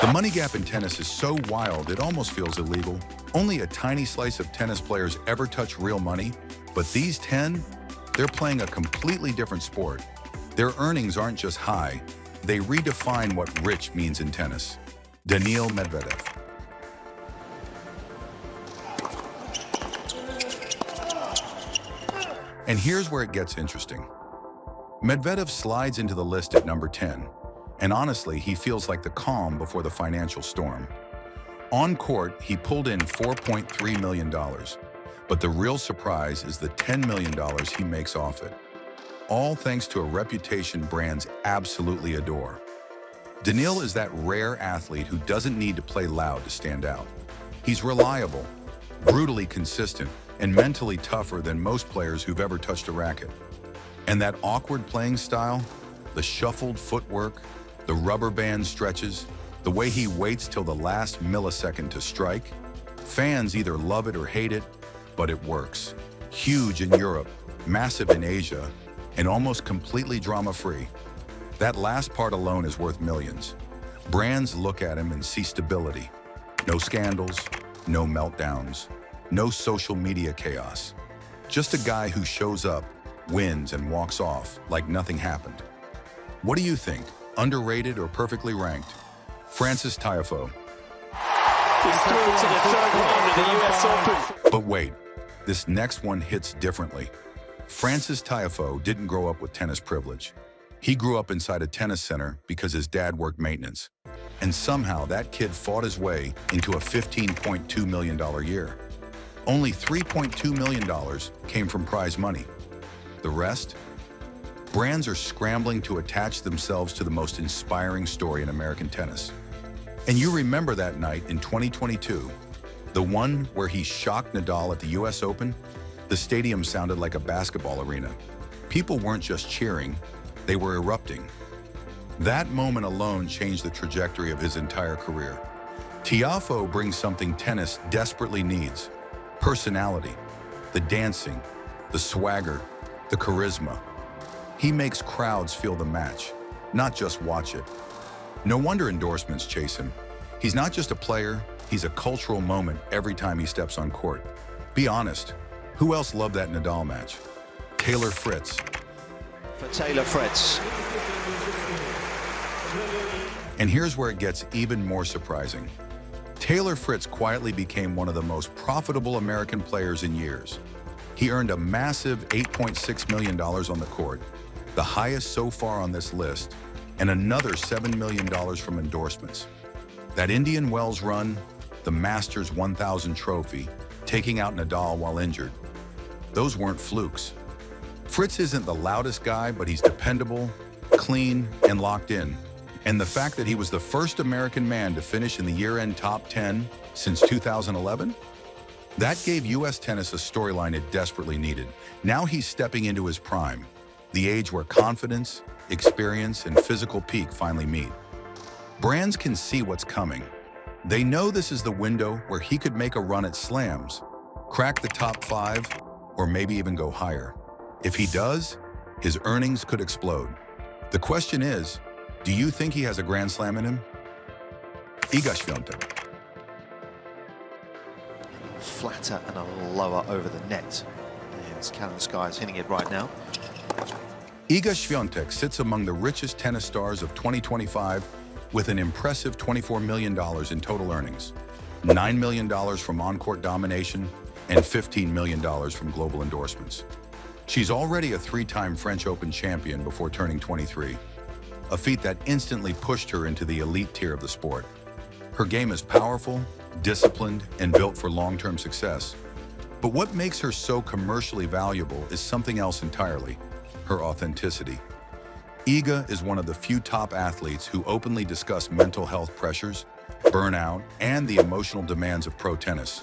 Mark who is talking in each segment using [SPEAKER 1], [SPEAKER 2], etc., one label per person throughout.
[SPEAKER 1] The money gap in tennis is so wild it almost feels illegal. Only a tiny slice of tennis players ever touch real money, but these 10, they're playing a completely different sport. Their earnings aren't just high, they redefine what rich means in tennis. Daniil Medvedev. And here's where it gets interesting. Medvedev slides into the list at number 10, and honestly, he feels like the calm before the financial storm. On court, he pulled in $4.3 million, but the real surprise is the $10 million he makes off it. All thanks to a reputation brands absolutely adore. Daniil is that rare athlete who doesn't need to play loud to stand out. He's reliable, brutally consistent, and mentally tougher than most players who've ever touched a racket. And that awkward playing style, the shuffled footwork, the rubber band stretches, the way he waits till the last millisecond to strike, fans either love it or hate it, but it works. Huge in Europe, massive in Asia, and almost completely drama-free. That last part alone is worth millions. Brands look at him and see stability. No scandals, no meltdowns, no social media chaos. Just a guy who shows up, wins, and walks off like nothing happened. What do you think? Underrated or perfectly ranked? Frances Tiafoe.
[SPEAKER 2] He's through to the third round of the US Open.
[SPEAKER 1] But wait, this next one hits differently. Frances Tiafoe didn't grow up with tennis privilege. He grew up inside a tennis center because his dad worked maintenance. And somehow that kid fought his way into a $15.2 million year. Only $3.2 million came from prize money. The rest? Brands are scrambling to attach themselves to the most inspiring story in American tennis. And you remember that night in 2022, the one where he shocked Nadal at the US Open? The stadium sounded like a basketball arena. People weren't just cheering, they were erupting. That moment alone changed the trajectory of his entire career. Tiafoe brings something tennis desperately needs: personality, the dancing, the swagger, the charisma. He makes crowds feel the match, not just watch it. No wonder endorsements chase him. He's not just a player, he's a cultural moment every time he steps on court. Be honest, who else loved that Nadal match? Taylor Fritz.
[SPEAKER 2] For Taylor Fritz.
[SPEAKER 1] And here's where it gets even more surprising. Taylor Fritz quietly became one of the most profitable American players in years. He earned a massive $8.6 million on the court, the highest so far on this list, and another $7 million from endorsements. That Indian Wells run, the Masters 1000 trophy, taking out Nadal while injured, those weren't flukes. Fritz isn't the loudest guy, but he's dependable, clean, and locked in. And the fact that he was the first American man to finish in the year-end top 10 since 2011? That gave US tennis a storyline it desperately needed. Now he's stepping into his prime, the age where confidence, experience, and physical peak finally meet. Brands can see what's coming. They know this is the window where he could make a run at slams, crack the top 5, or maybe even go higher. If he does, his earnings could explode. The question is, do you think he has a Grand Slam in him? Iga Świątek.
[SPEAKER 3] Flatter and a little lower over the net. It's Callum Sky's hitting it right now.
[SPEAKER 1] Iga Świątek sits among the richest tennis stars of 2025 with an impressive $24 million in total earnings, $9 million from on-court domination, and $15 million from global endorsements. She's already a 3-time French Open champion before turning 23, a feat that instantly pushed her into the elite tier of the sport. Her game is powerful, disciplined, and built for long-term success. But what makes her so commercially valuable is something else entirely: her authenticity. Iga is one of the few top athletes who openly discuss mental health pressures, burnout, and the emotional demands of pro tennis.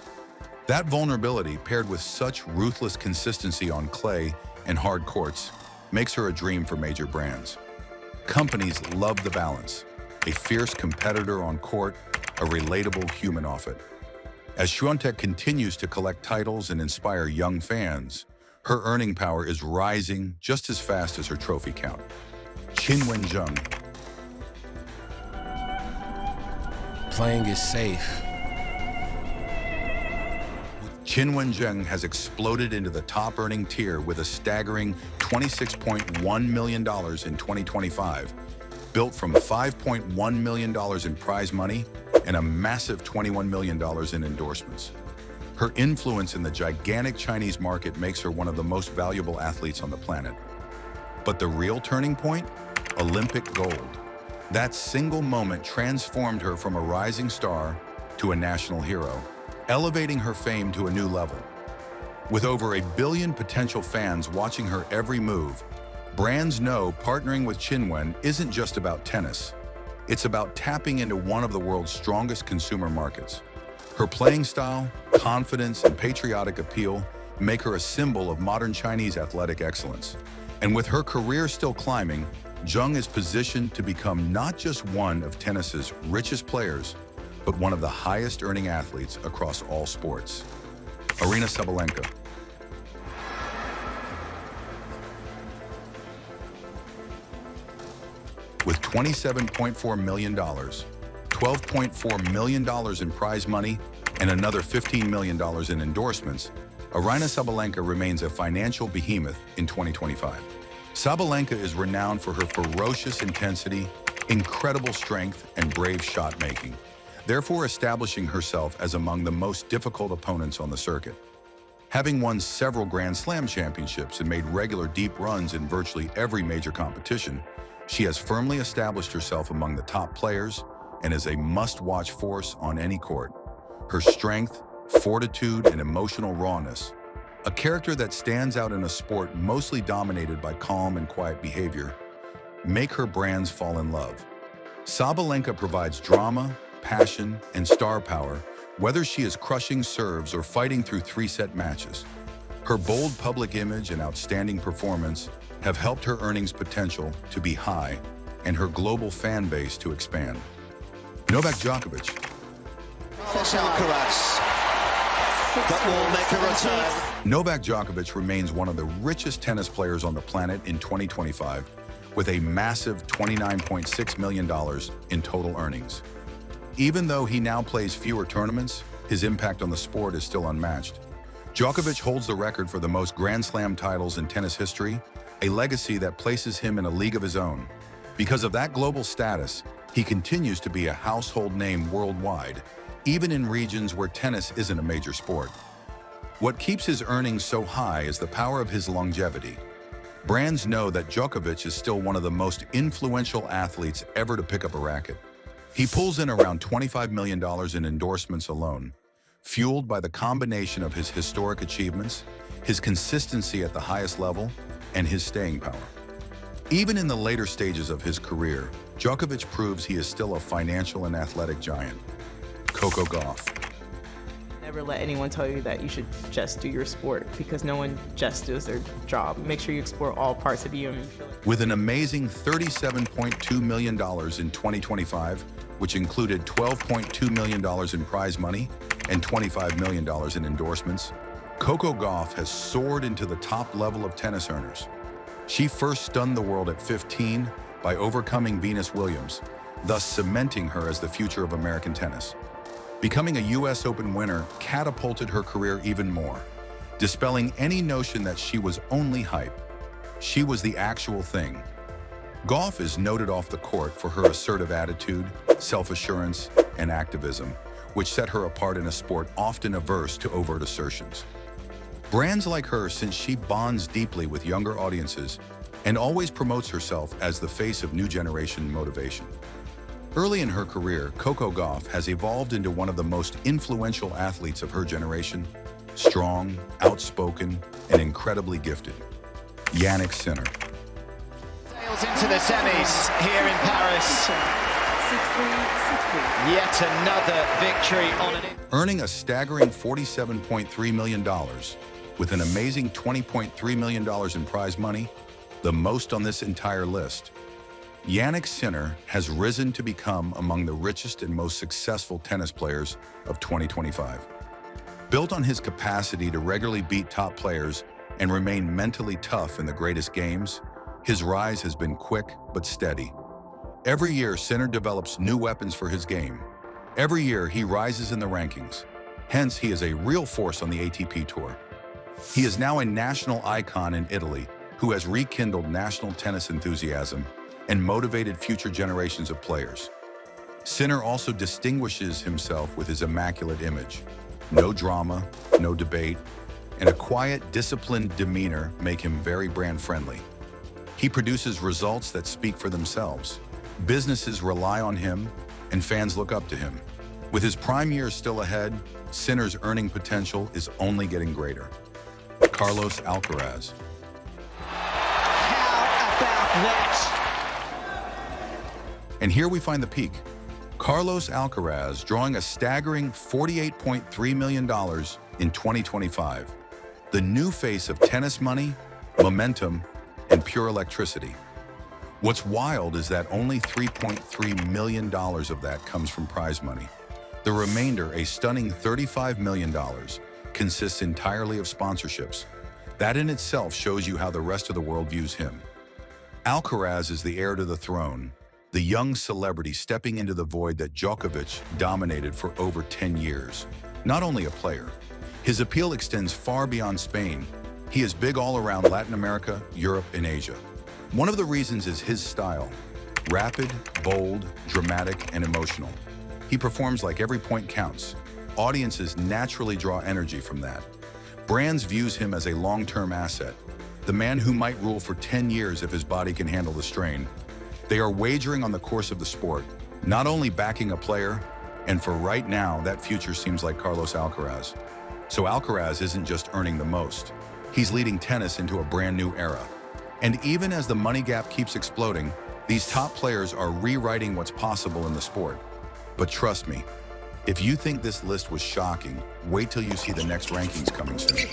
[SPEAKER 1] That vulnerability, paired with such ruthless consistency on clay and hard courts, makes her a dream for major brands. Companies love the balance: a fierce competitor on court, a relatable human off it. As Świątek continues to collect titles and inspire young fans, her earning power is rising just as fast as her trophy count. Qin Wenjung.
[SPEAKER 4] playing it safe.
[SPEAKER 1] Qin Wenjing has exploded into the top-earning tier with a staggering $26.1 million in 2025, built from $5.1 million in prize money and a massive $21 million in endorsements. Her influence in the gigantic Chinese market makes her one of the most valuable athletes on the planet. But the real turning point? Olympic gold. That single moment transformed her from a rising star to a national hero, elevating her fame to a new level. With over 1 billion potential fans watching her every move, brands know partnering with Qinwen isn't just about tennis. It's about tapping into one of the world's strongest consumer markets. Her playing style, confidence, and patriotic appeal make her a symbol of modern Chinese athletic excellence. And with her career still climbing, Zheng is positioned to become not just one of tennis's richest players, but one of the highest-earning athletes across all sports. Aryna Sabalenka. With $27.4 million, $12.4 million in prize money, and another $15 million in endorsements, Aryna Sabalenka remains a financial behemoth in 2025. Sabalenka is renowned for her ferocious intensity, incredible strength, and brave shot-making, therefore establishing herself as among the most difficult opponents on the circuit. Having won several Grand Slam championships and made regular deep runs in virtually every major competition, she has firmly established herself among the top players and is a must-watch force on any court. Her strength, fortitude, and emotional rawness, a character that stands out in a sport mostly dominated by calm and quiet behavior, make her brands fall in love. Sabalenka provides drama, passion, and star power, whether she is crushing serves or fighting through 3-set matches. Her bold public image and outstanding performance have helped her earnings potential to be high and her global fan base to expand. Novak Djokovic.
[SPEAKER 3] Alcaraz, that will make a return.
[SPEAKER 1] Novak Djokovic remains one of the richest tennis players on the planet in 2025, with a massive $29.6 million in total earnings. Even though he now plays fewer tournaments, his impact on the sport is still unmatched. Djokovic holds the record for the most Grand Slam titles in tennis history, a legacy that places him in a league of his own. Because of that global status, he continues to be a household name worldwide, even in regions where tennis isn't a major sport. What keeps his earnings so high is the power of his longevity. Brands know that Djokovic is still one of the most influential athletes ever to pick up a racket. He pulls in around $25 million in endorsements alone, fueled by the combination of his historic achievements, his consistency at the highest level, and his staying power. Even in the later stages of his career, Djokovic proves he is still a financial and athletic giant. Coco Gauff.
[SPEAKER 5] Never let anyone tell you that you should just do your sport, because no one just does their job. Make sure you explore all parts of you. And
[SPEAKER 1] With an amazing $37.2 million in 2025, which included $12.2 million in prize money and $25 million in endorsements, Coco Gauff has soared into the top level of tennis earners. She first stunned the world at 15 by overcoming Venus Williams, thus cementing her as the future of American tennis. Becoming a US Open winner catapulted her career even more, dispelling any notion that she was only hype. She was the actual thing. Gauff is noted off the court for her assertive attitude, self-assurance, and activism, which set her apart in a sport often averse to overt assertions. Brands like her, since she bonds deeply with younger audiences and always promotes herself as the face of new generation motivation. Early in her career, Coco Gauff has evolved into one of the most influential athletes of her generation, strong, outspoken, and incredibly gifted. Jannik Sinner.
[SPEAKER 2] Sails into the semis here in Paris. Yet another victory on an...
[SPEAKER 1] Earning a staggering $47.3 million, with an amazing $20.3 million in prize money, the most on this entire list. Jannik Sinner has risen to become among the richest and most successful tennis players of 2025. Built on his capacity to regularly beat top players and remain mentally tough in the greatest games, his rise has been quick but steady. Every year, Sinner develops new weapons for his game, Every year, he rises in the rankings. Hence, he is a real force on the ATP Tour. He is now a national icon in Italy who has rekindled national tennis enthusiasm and motivated future generations of players. Sinner also distinguishes himself with his immaculate image. No drama, no debate, and a quiet, disciplined demeanor make him very brand-friendly. He produces results that speak for themselves. Businesses rely on him, and fans look up to him. With his prime years still ahead, Sinner's earning potential is only getting greater. Carlos Alcaraz.
[SPEAKER 2] How about that?
[SPEAKER 1] And here we find the peak. Carlos Alcaraz drawing a staggering $48.3 million in 2025. The new face of tennis money, momentum, and pure electricity. What's wild is that only $3.3 million of that comes from prize money. The remainder, a stunning $35 million, consists entirely of sponsorships. That in itself shows you how the rest of the world views him. Alcaraz is the heir to the throne, the young celebrity stepping into the void that Djokovic dominated for over 10 years. Not only a player, his appeal extends far beyond Spain. He is big all around Latin America, Europe, and Asia. One of the reasons is his style. Rapid, bold, dramatic, and emotional. He performs like every point counts. Audiences naturally draw energy from that. Brands views him as a long-term asset, the man who might rule for 10 years if his body can handle the strain. They are wagering on the course of the sport, not only backing a player, and for right now, that future seems like Carlos Alcaraz. So Alcaraz isn't just earning the most. He's leading tennis into a brand new era. And even as the money gap keeps exploding, these top players are rewriting what's possible in the sport. But trust me, if you think this list was shocking, wait till you see the next rankings coming soon.